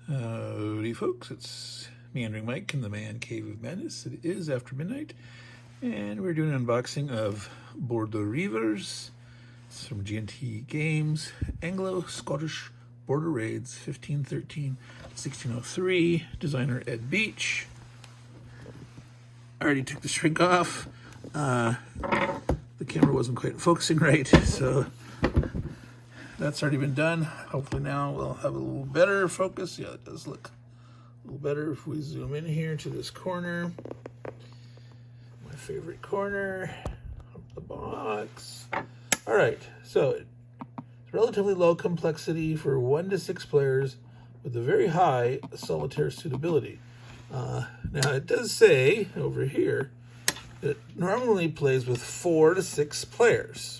Howdy folks, it's Meandering Mike in the Man Cave of Madness. It is after midnight, and we're doing an unboxing of Border Reivers. It's from GMT Games, Anglo-Scottish Border Raids, 1513-1603, designer Ed Beach. I already took the shrink off. The camera wasn't quite focusing right, so that's already been done. Hopefully now we'll have a little better focus. Yeah, it does look a little better if we zoom in here to this corner. My favorite corner of the box. All right, so it's relatively low complexity for 1 to 6 players with a very high solitaire suitability. Now it does say over here that it normally plays with 4 to 6 players.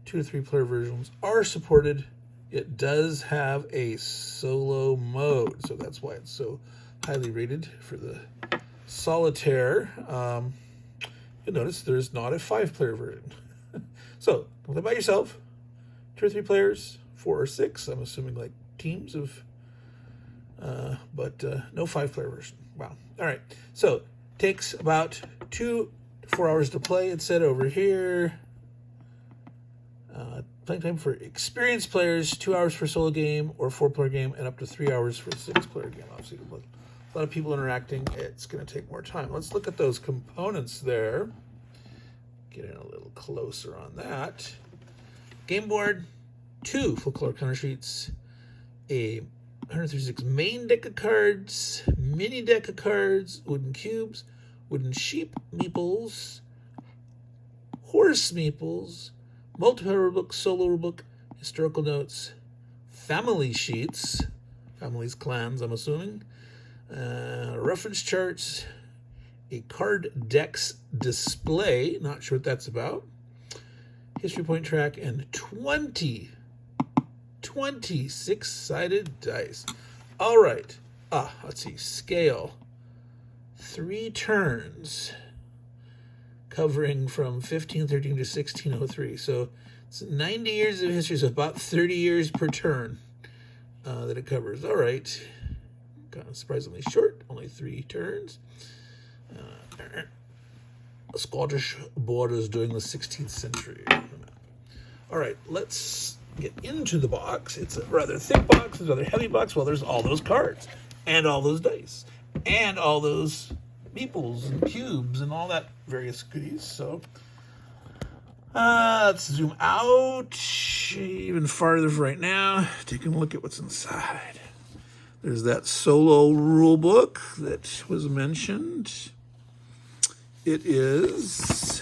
2 to 3 player versions are supported. It does have a solo mode, so that's why it's so highly rated for the solitaire. You'll notice there's not a 5-player version. So play by yourself, 2 or 3 players, 4 or 6. I'm assuming like teams of, but no 5-player version. Wow. All right. So takes about 2 to 4 hours to play. It said over here. Playing time for experienced players, 2 hours for a solo game or 4-player game, and up to 3 hours for a 6-player game. Obviously, with a lot of people interacting, it's going to take more time. Let's look at those components there. Get in a little closer on that. Game board, 2 full-color counter sheets, a 136 main deck of cards, mini deck of cards, wooden cubes, wooden sheep meeples, horse meeples, multiplayer rulebook, solo rulebook, historical notes, family sheets, families, clans, I'm assuming, reference charts, a card decks display, not sure what that's about, history point track, and 26-sided dice. All right. Let's see. Scale. 3 turns. Covering from 1513 to 1603. So it's 90 years of history, so about 30 years per turn that it covers. All right. Kind of surprisingly short, only 3 turns. Scottish borders during the 16th century. All right, let's get into the box. It's a rather thick box, it's a rather heavy box. Well, there's all those cards, and all those dice, and all those meeples and cubes and all that various goodies. So let's zoom out even farther right now, taking a look at what's inside. There's that solo rule book that was mentioned. It is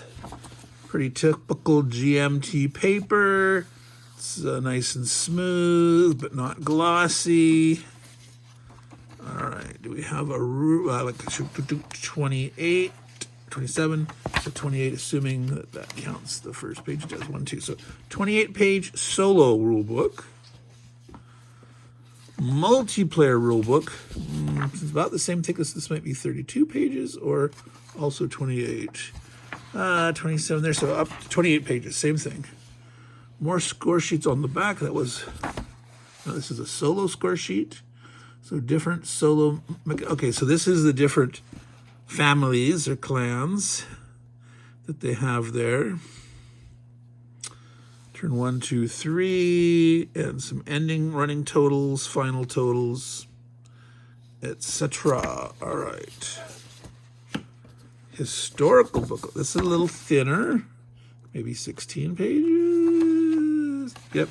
pretty typical GMT paper. It's nice and smooth but not glossy. All right, do we have a like 28, 27, so 28, assuming that counts the first page. It does 1, 2. So 28-page solo rule book. Multiplayer rule book. It's about the same thickness. This might be 32 pages or also 28. 27 there, so up to 28 pages, same thing. More score sheets on the back. That was, this is a solo score sheet. So different solo, okay, so this is the different families or clans that they have there. Turn 1, 2, 3, and some ending running totals, final totals, etc. All right. Historical book. This is a little thinner, maybe 16 pages. Yep,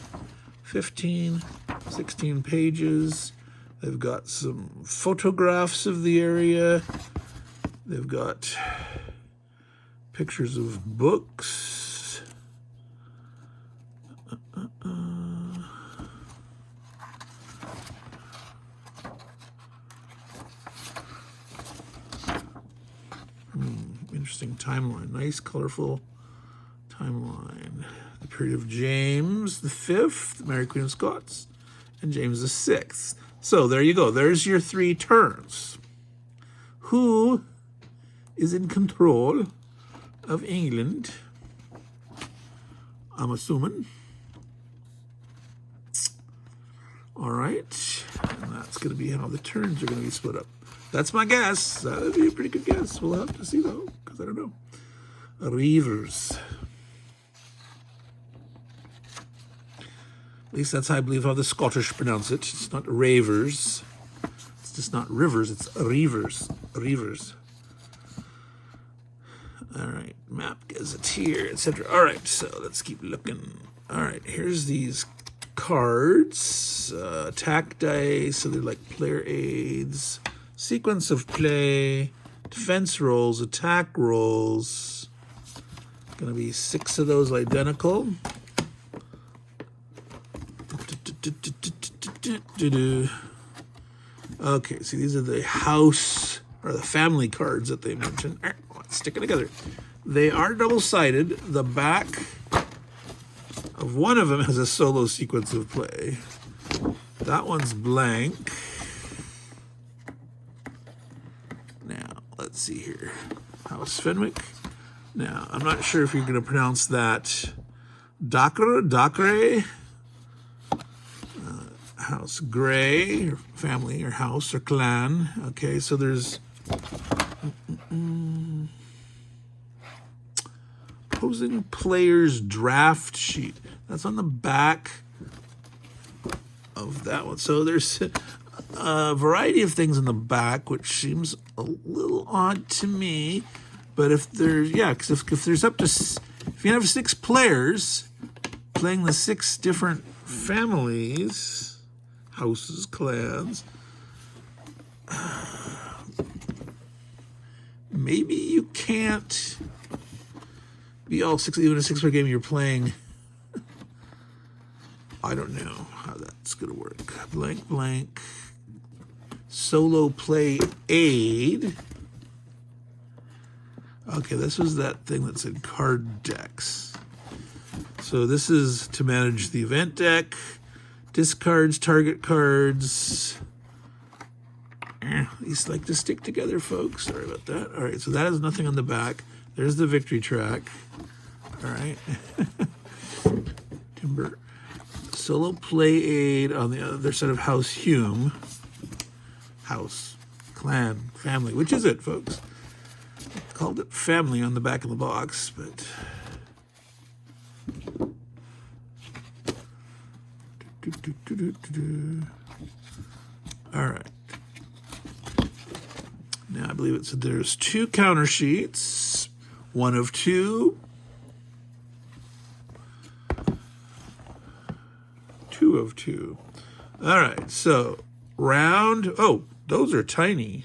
15, 16 pages. They've got some photographs of the area. They've got pictures of books. Interesting timeline. Nice, colorful timeline. The period of James V, the Mary Queen of Scots, and James VI. So there you go. There's your 3 turns. Who is in control of England? I'm assuming. All right. And that's going to be how the turns are going to be split up. That's my guess. That would be a pretty good guess. We'll have to see, though, because I don't know. Reivers. At least that's how I believe how the Scottish pronounce it. It's not Reivers. It's just not rivers. It's Reivers. Reivers. All right. Map gazetteer, etc. All right. So let's keep looking. All right. Here's these cards. Attack dice. So they're like player aids. Sequence of play. Defense rolls. Attack rolls. Going to be 6 of those identical. Okay, see, these are the house or the family cards that they mentioned. All right, let's stick it together. They are double-sided. The back of one of them has a solo sequence of play. That one's blank. Now, let's see here. House Fenwick. Now, I'm not sure if you're going to pronounce that Dakre, House Gray, or family, or house, or clan. Okay, so there's opposing players draft sheet. That's on the back of that one. So there's a variety of things in the back, which seems a little odd to me. But if there's, because if there's up to, if you have 6 players playing the 6 different families, houses, clans, maybe you can't be all 6, even a 6-player game you're playing. I don't know how that's going to work. Blank, blank. Solo play aid. Okay, this was that thing that said card decks. So this is to manage the event deck, discards, target cards. These like to stick together, folks. Sorry about that. All right, so that has nothing on the back. There's the victory track. All right. Timber. Solo play aid on the other side of House Hume. House, clan, family. Which is it, folks? Called it family on the back of the box, but all right. Now I believe it said there's 2 counter sheets, 1 of 2, 2 of 2. All right, so round. Oh, those are tiny.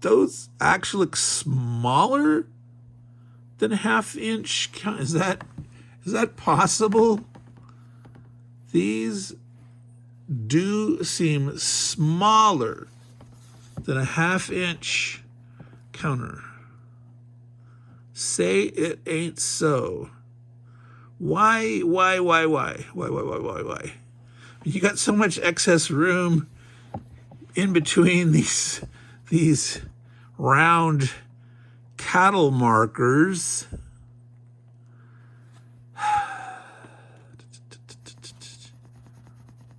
Those actually look smaller than a half-inch. Is that possible? These do seem smaller than a half-inch counter. Say it ain't so. Why? You got so much excess room in between these round cattle markers.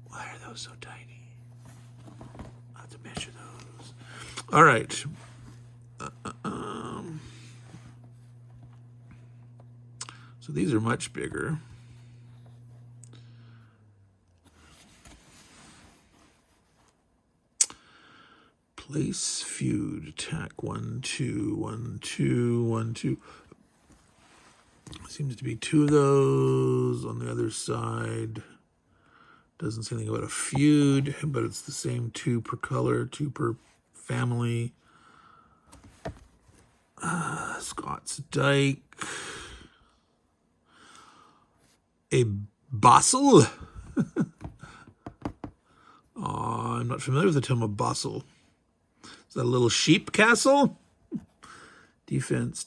Why are those so tiny? I'll have to measure those. All right. So these are much bigger. Place feud attack 1, 2, 1, 2, 1, 2. Seems to be 2 of those on the other side. Doesn't say anything about a feud, but it's the same 2 per color, 2 per family. Scott's Dyke. A Bossel. I'm not familiar with the term of Bossel. Is that a little sheep castle? Defense.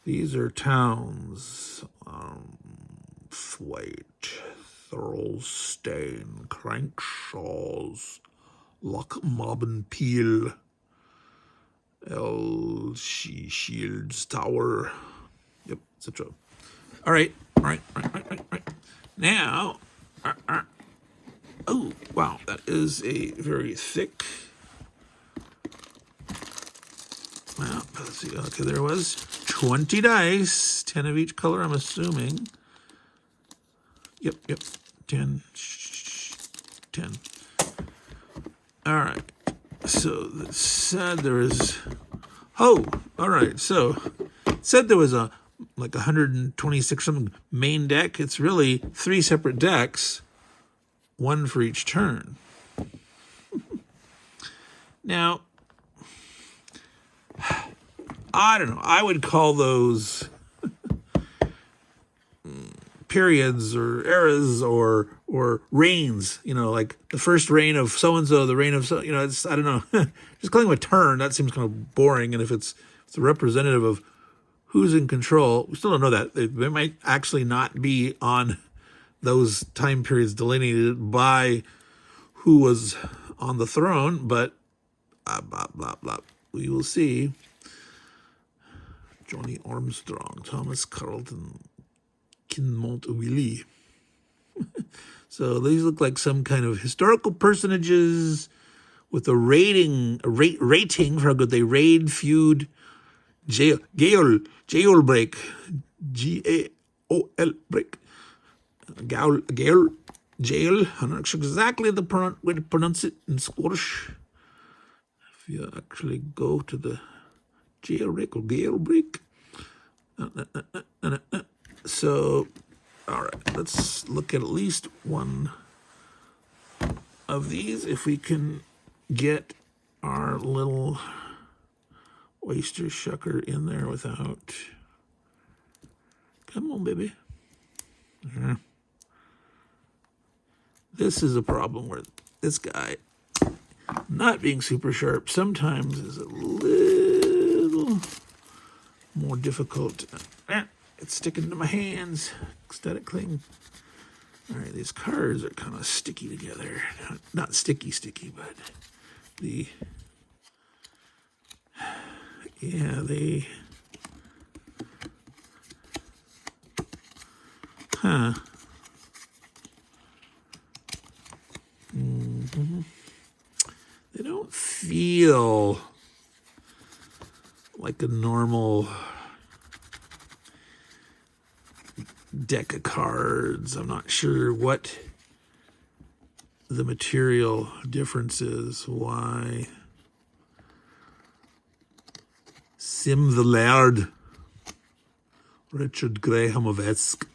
These are towns. Thwaite, Thurlstein, Crankshaws, Lochmobbenpeel, Shields Tower. Yep, etc. All right. Now, oh, wow, that is a very thick. Well, let's see. Okay, there was 20 dice, 10 of each color, I'm assuming. Yep, 10. 10. All right. So it said there is. Oh, all right. So it said there was a like 126 something main deck. It's really 3 separate decks, 1 for each turn. Now, I don't know. I would call those periods or eras or reigns, like the first reign of so-and-so, the reign of so, it's, I don't know. Just calling them a turn, that seems kind of boring. And if it's a representative of who's in control, we still don't know that. They might actually not be on those time periods delineated by who was on the throne, but blah, blah, blah. We will see. Johnny Armstrong, Thomas Carlton, Kinmont Willie. So these look like some kind of historical personages with a rating for how good they raid, feud, jailbreak, Gaol break, jail. I'm not sure exactly the way to pronounce it in Scottish. If you actually go to the jailbreak or Gaol break. So, all right, let's look at least one of these if we can get our little oyster shucker in there without. Come on, baby. This is a problem where this guy, not being super sharp, sometimes is a little more difficult. It's sticking to my hands. Static cling. All right, these cards are kind of sticky together. Not sticky, but they. Huh. Mm-hmm. They don't feel like a normal deck of cards. I'm not sure what the material difference is. Why? Sim the Laird, Richard Graham of Esk,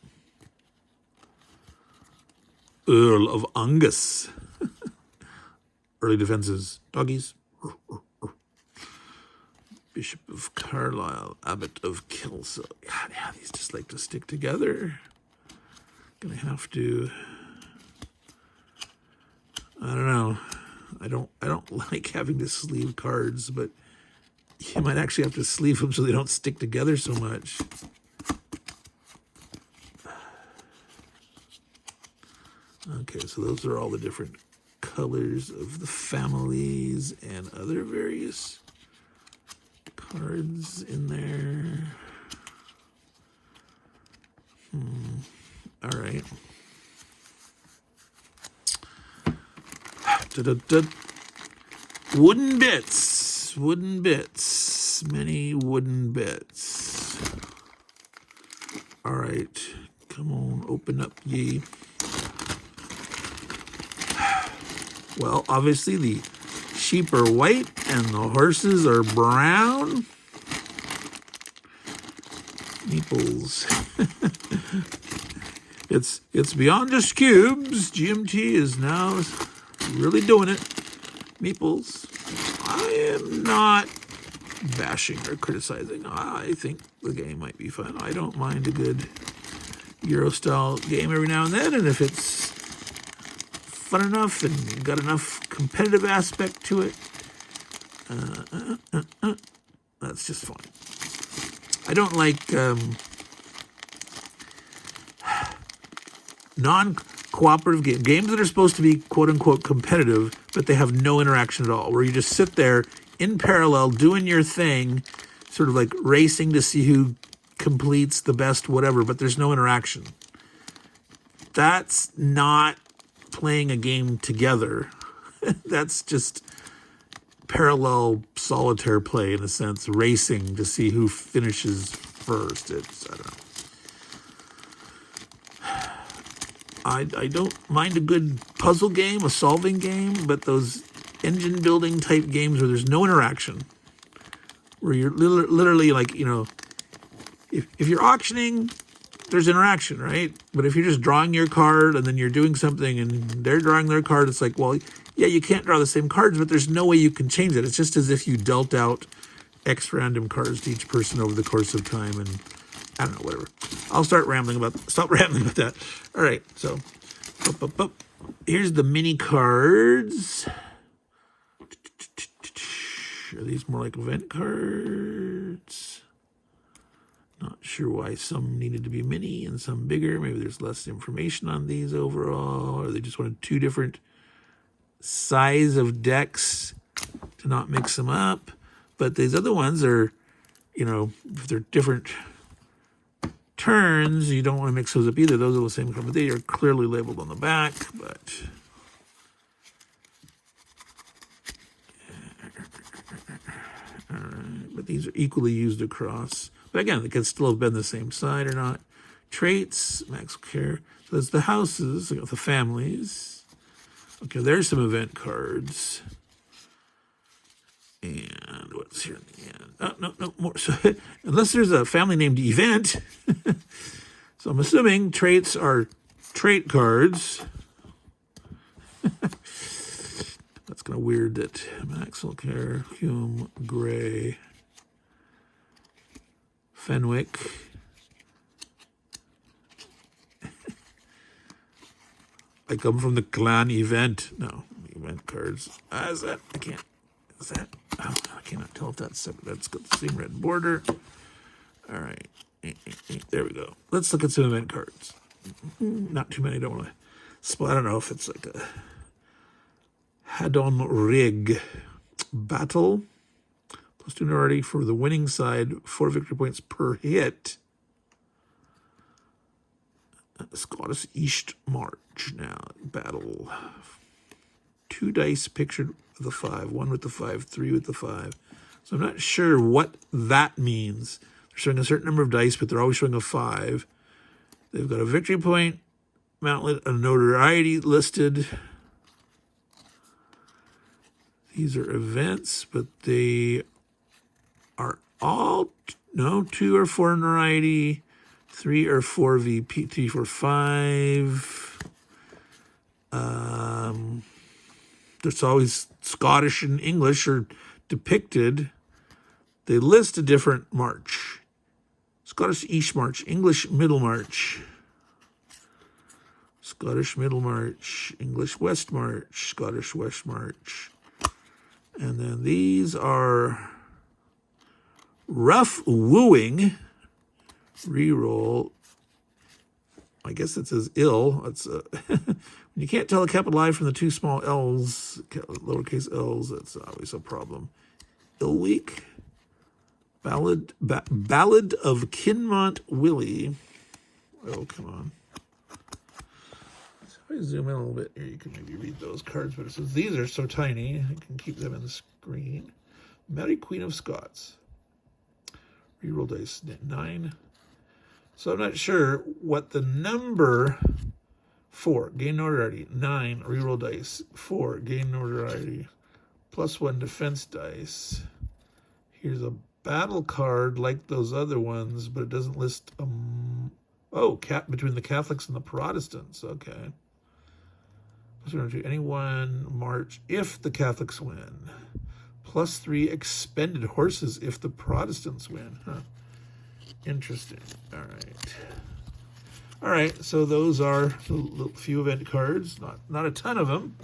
Earl of Angus, early defenses, doggies, Bishop of Carlisle, Abbot of Kelso. Yeah, these just like to stick together. Gonna have to. I don't know. I don't like having to sleeve cards, but you might actually have to sleeve them so they don't stick together so much. Okay, so those are all the different colors of the families and other various cards in there. All right. Wooden bits. Many wooden bits. All right. Come on, open up ye. Well, obviously the sheep are white and the horses are brown. Meeples. It's beyond just cubes. GMT is now really doing it. Meeples. I am not bashing or criticizing. I think the game might be fun. I don't mind a good Euro-style game every now and then, and if it's fun enough and got enough competitive aspect to it, that's just fine. I don't like non-cooperative games that are supposed to be quote-unquote competitive, but they have no interaction at all, where you just sit there in parallel doing your thing, sort of like racing to see who completes the best whatever, but there's no interaction. that's not playing a game together. That's just parallel solitaire play, in a sense, racing to see who finishes first. It's, I don't know. I don't mind a good puzzle game, a solving game, but those engine building type games where there's no interaction, where you're literally like, you know, if you're auctioning, there's interaction, right? But if you're just drawing your card and then you're doing something and they're drawing their card, it's like, well, yeah, you can't draw the same cards, but there's no way you can change it. It's just as if you dealt out X random cards to each person over the course of time, and I don't know, whatever. I'll stop rambling about that. All right, so here's the mini cards. Are these more like event cards? Not sure why some needed to be mini and some bigger. Maybe there's less information on these overall, or they just wanted two different size of decks to not mix them up. But these other ones are, you know, if they're different turns, you don't want to mix those up either. Those are the same color, but they are clearly labeled on the back. But all right, but these are equally used across. But again, it can still have been the same side or not. Traits, max care. So there's the houses, the families. Okay, there's some event cards. And what's here in the end? Oh, no, more. So, unless there's a family named Event. So I'm assuming traits are trait cards. That's kind of weird that Maxwell Care, Hume, Gray, Fenwick. I come from the clan Event. No, event cards. Is that? I can't. Is that? Oh, I cannot tell if that's separate. That's got the same red border. All right. There we go. Let's look at some event cards. Not too many. Don't want to split. I don't know if it's like a Hadon Rig battle. Plus 2 already for the winning side. 4 victory points per hit. Scottish East March now. Battle. 2 dice pictured with a 5. 1 with the 5. 3 with the 5. So I'm not sure what that means. They're showing a certain number of dice, but they're always showing a 5. They've got a victory point, mountlet, a notoriety listed. These are events, but they are all, no, 2 or 4 notoriety, 3 or 4 VP, 3 for 5. There's always Scottish and English are depicted. They list a different march. Scottish East March, English Middle March, Scottish Middle March, English West March, Scottish West March. And then these are Rough Wooing, reroll. I guess it says ill. It's you can't tell a capital I from the 2 small L's, lowercase L's. That's always a problem. Ill week. Ballad of Kinmont Willie. Oh, come on. So if I zoom in a little bit here, you can maybe read those cards, but it says these are so tiny, I can keep them in the screen. Mary Queen of Scots. Reroll dice 9. So I'm not sure what the number 4, gain notoriety, 9, reroll dice, 4, gain notoriety, +1 defense dice. Here's a battle card like those other ones, but it doesn't list between the Catholics and the Protestants. Okay. Anyone march if the Catholics win. +3 expended horses if the Protestants win. Huh. Interesting. All right. So those are a few event cards. Not a ton of them.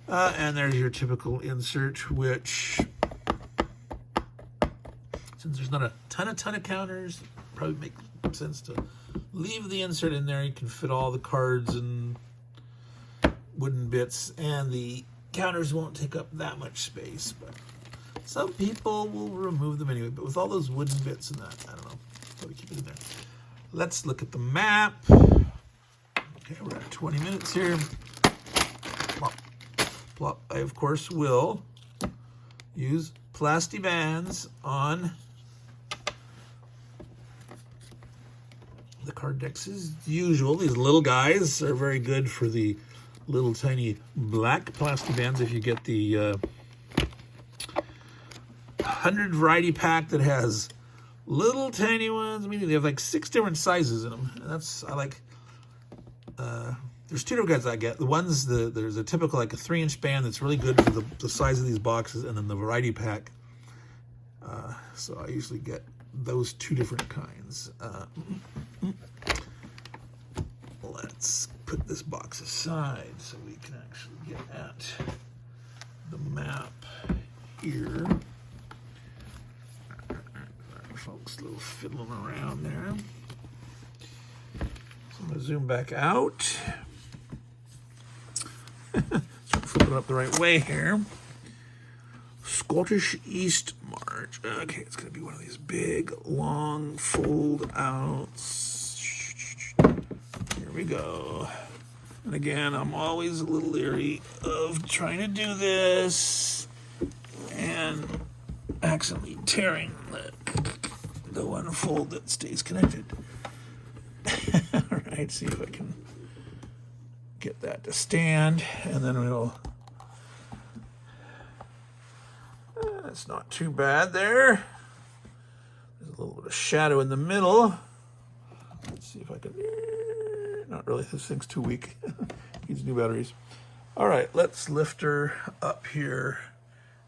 And there's your typical insert, which, since there's not a ton of counters, probably makes sense to leave the insert in there. You can fit all the cards and wooden bits, and the counters won't take up that much space, but some people will remove them anyway. But with all those wooden bits and that, I don't know. Probably keep it in there. Let's look at the map. Okay, we're at 20 minutes here. Plop, plop. I, of course, will use plasti bands on the card decks as usual. These little guys are very good for the little tiny black plasti bands. If you get the 100 variety pack that has little tiny ones, meaning they have like 6 different sizes in them. And that's, I like, there's 2 different kinds I get. The ones, there's a typical like a 3-inch band that's really good for the size of these boxes, and then the variety pack. So I usually get those 2 different kinds. Let's put this box aside so we can actually get at the map here. Folks, a little fiddling around there. So I'm going to zoom back out. Flip it up the right way here. Scottish East March. Okay, it's going to be one of these big, long fold outs. Here we go. And again, I'm always a little leery of trying to do this and accidentally tearing the one fold that stays connected. All right, see if I can get that to stand, and then we'll. That's not too bad there. There's a little bit of shadow in the middle. Let's see if I can. Not really. This thing's too weak. Needs new batteries. All right, let's lift her up here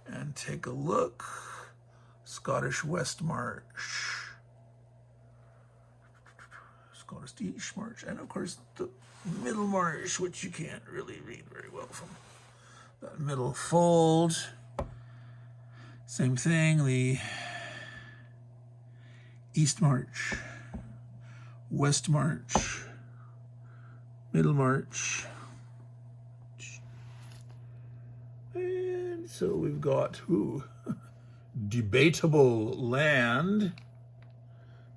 and take a look. Scottish West March. Scottish East March, and of course the Middle March, which you can't really read very well from that middle fold. Same thing, the East March, West March, Middle March. And so we've got, debatable land.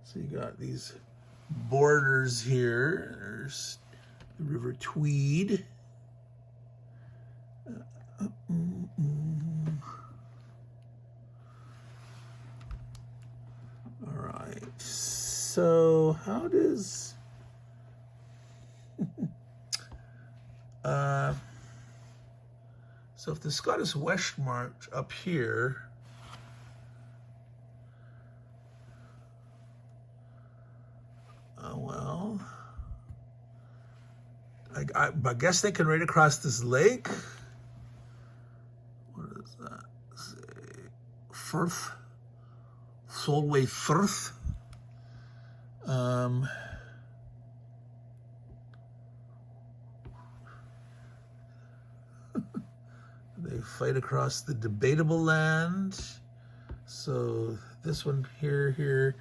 So you got these borders here. There's the River Tweed. All right. So how does so if the Scottish West March up here, well, I guess they can right across this lake. What is that? Say, Firth, Solway Firth. They fight across the debatable land. So this one here,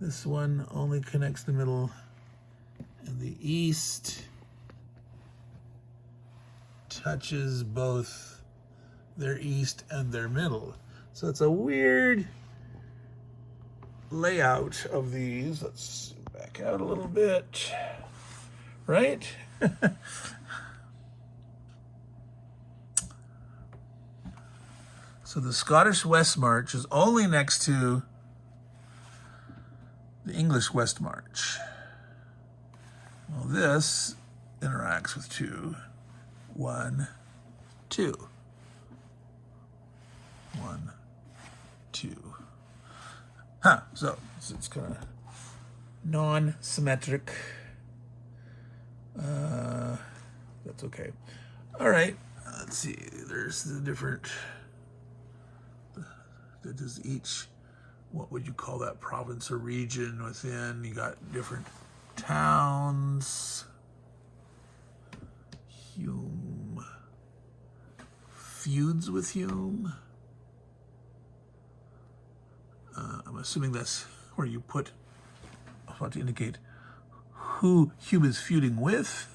this one only connects the middle and the east. Touches both their east and their middle. So it's a weird layout of these. Let's back out a little bit, right? So the Scottish West March is only next to the English West March. Well, this interacts with 2. 1, 2. 1, 2. So it's kind of non-symmetric. That's okay. All right, let's see. There's the different. That is each. What would you call that province or region within? You got different towns. Hume. Feuds with Hume. I'm assuming that's where you put, I want to indicate who Hume is feuding with.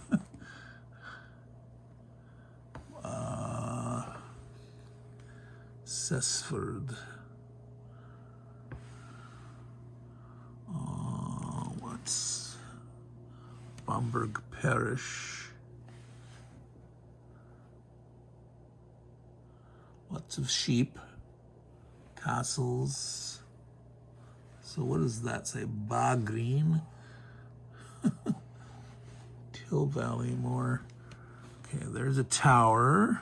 Cessford. What's Bamberg perish. Lots of sheep, castles. So what does that say? Ba Green? Till Valley, more. Okay, there's a tower.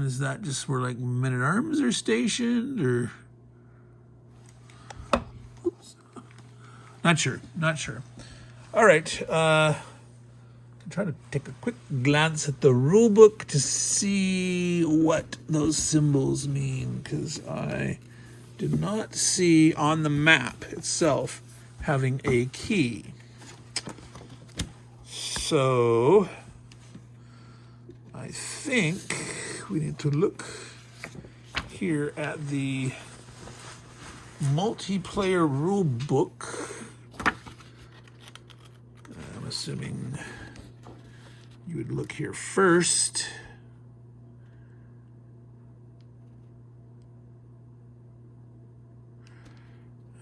Is that just where like men-at-arms are stationed, or? Oops. Not sure. All right. I'm trying to take a quick glance at the rulebook to see what those symbols mean, because I did not see on the map itself having a key. So I think we need to look here at the multiplayer rule book. I'm assuming you would look here first.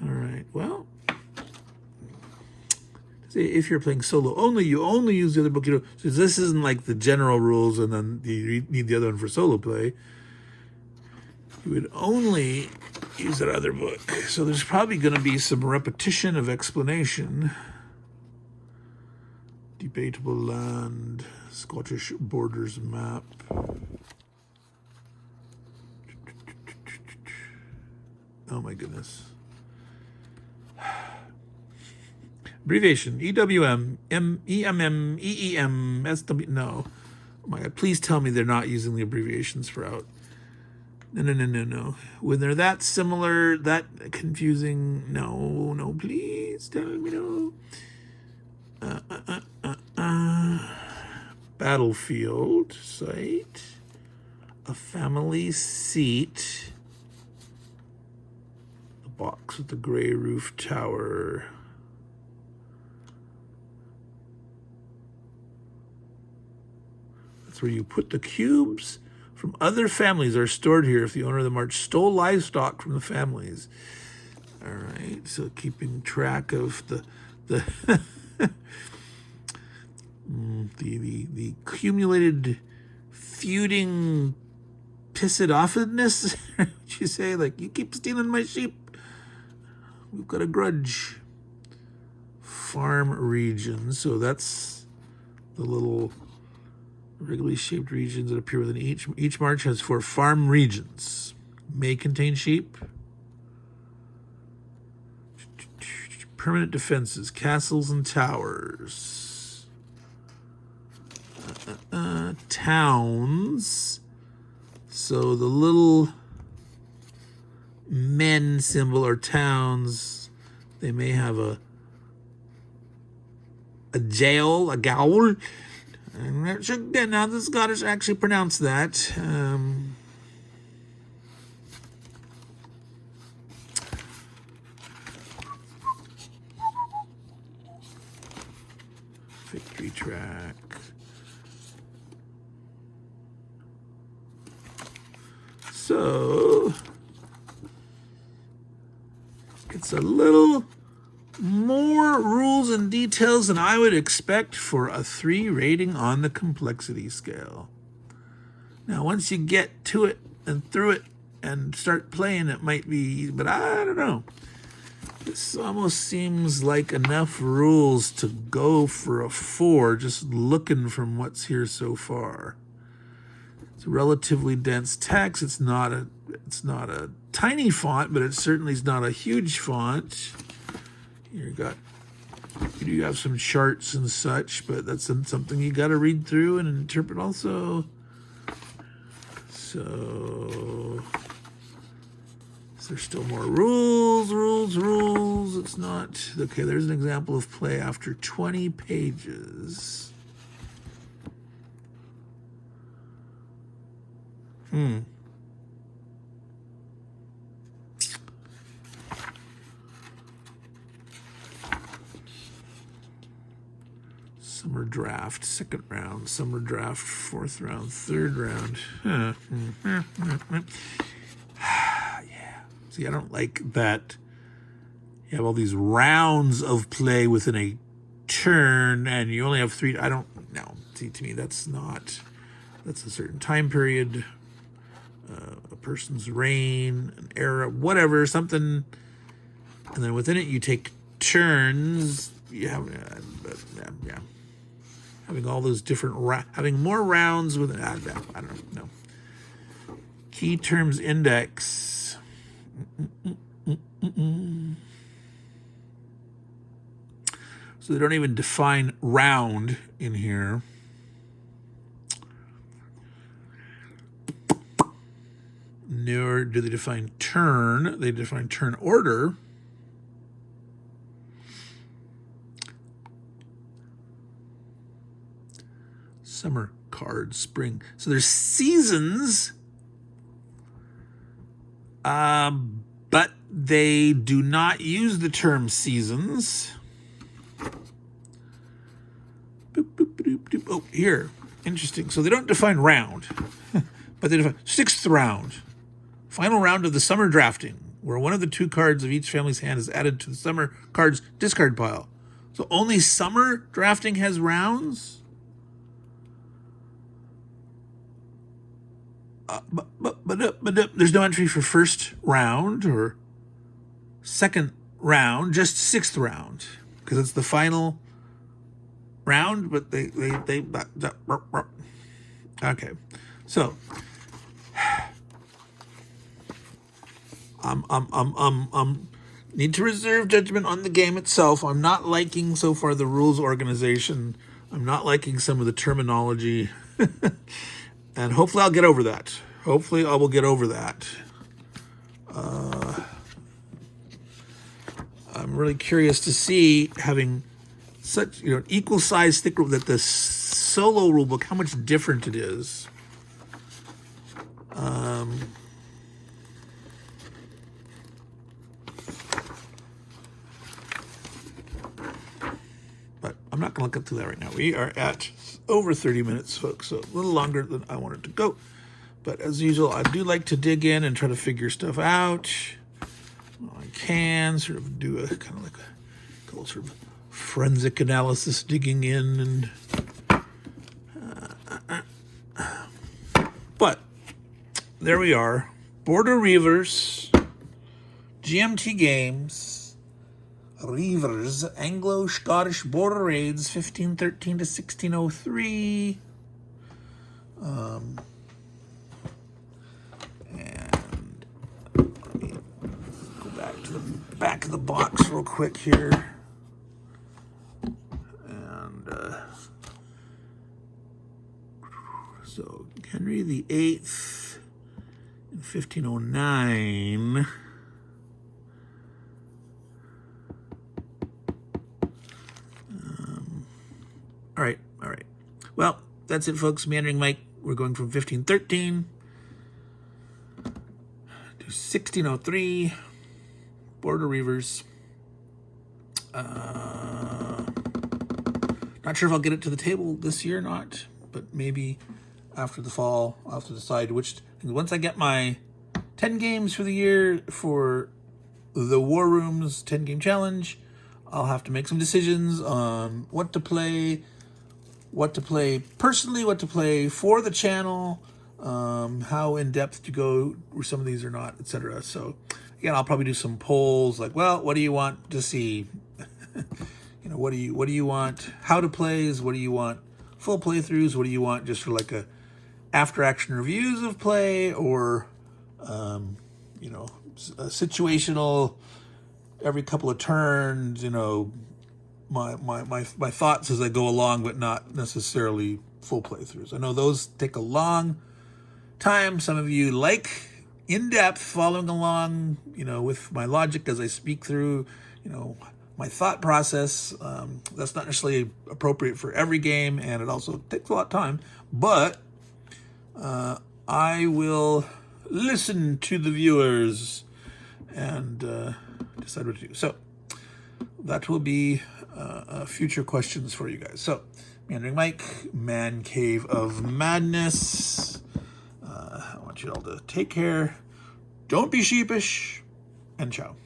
All right, well, if you're playing solo only, you only use the other book. So this isn't like the general rules and then you need the other one for solo play. You would only use that other book. So there's probably going to be some repetition of explanation. Debatable land, Scottish borders map. Oh my goodness. Abbreviation, EWM, EMM, EEM, SW, no. Oh my God, please tell me they're not using the abbreviations for out. No. When they're that similar, that confusing, no, please tell me no. Battlefield site, a family seat, the box with the gray roof tower. That's where you put the cubes from other families are stored here if the owner of the march stole livestock from the families. All right, so keeping track of the the accumulated feuding pissed-offness. Would you say, like, you keep stealing my sheep, we've got a grudge. Farm regions, so that's the little regularly shaped regions that appear within each march has 4 farm regions. May contain sheep. Permanent defenses, castles and towers. Towns. So the little men symbol are towns. They may have a jail, a gaol. I'm not sure again how the Scottish actually pronounce that. Victory track. So it's a little more rules and details than I would expect for a 3 rating on the complexity scale. Now, once you get to it and through it and start playing, it might be, but I don't know. This almost seems like enough rules to go for a 4, just looking from what's here so far. It's a relatively dense text. It's not a tiny font, but it certainly is not a huge font. You do have some charts and such, but that's something you got to read through and interpret also. So, is there still more rules? It's not. Okay, there's an example of play after 20 pages. Summer draft, 2nd round. Summer draft, 4th round. 3rd round. Yeah. See, I don't like that. You have all these rounds of play within a turn and you only have 3, I don't know. See, to me, that's a certain time period, a person's reign, an era, whatever, something. And then within it, you take turns. You have, having all those different, having more rounds with, I don't know. Key terms index. So they don't even define round in here. Nor do they define turn. They define turn order. Summer card, spring. So there's seasons, but they do not use the term seasons. Boop, boop, boop, boop. Oh, here. Interesting. So they don't define round, but they define 6th round. Final round of the summer drafting, where one of the 2 cards of each family's hand is added to the summer cards discard pile. So only summer drafting has rounds? But there's no entry for first round or second round, just 6th round, because it's the final round. But they okay. So need to reserve judgment on the game itself. I'm not liking so far the rules organization. I'm not liking some of the terminology. And hopefully I'll get over that. Hopefully I will get over that. I'm really curious to see, having such, an equal size thick rule, that the solo rulebook, how much different it is. But I'm not going to look up to that right now. We are at over 30 minutes, folks, so a little longer than I wanted to go. But as usual, I do like to dig in and try to figure stuff out. I can sort of do a kind of like a little sort of forensic analysis, digging in and but there we are. Border Reivers, GMT Games, Reivers, Anglo-Scottish Border Raids, 1513 to 1603. And let me go back to the back of the box real quick here. And so Henry the Eighth in 1509. All right. Well, that's it, folks. Meandering Mike. We're going from 1513 to 1603. Border Reivers. Not sure if I'll get it to the table this year or not, but maybe after the fall, I'll have to decide which. Once I get my 10 games for the year for the War Room's 10-game challenge, I'll have to make some decisions on what to play personally, what to play for the channel, how in-depth to go with some of these or not, etc. So again, I'll probably do some polls like, well, what do you want to see? What do you want? How to plays? What do you want? Full playthroughs? What do you want? Just for like a after-action reviews of play, or a situational every couple of turns. My thoughts as I go along, but not necessarily full playthroughs. I know those take a long time. Some of you like in-depth following along, with my logic as I speak through, my thought process. That's not necessarily appropriate for every game, and it also takes a lot of time. But I will listen to the viewers and decide what to do. So that will be future questions for you guys. So, Meandering Mike, Man Cave of Madness. I want you all to take care. Don't be sheepish, and ciao.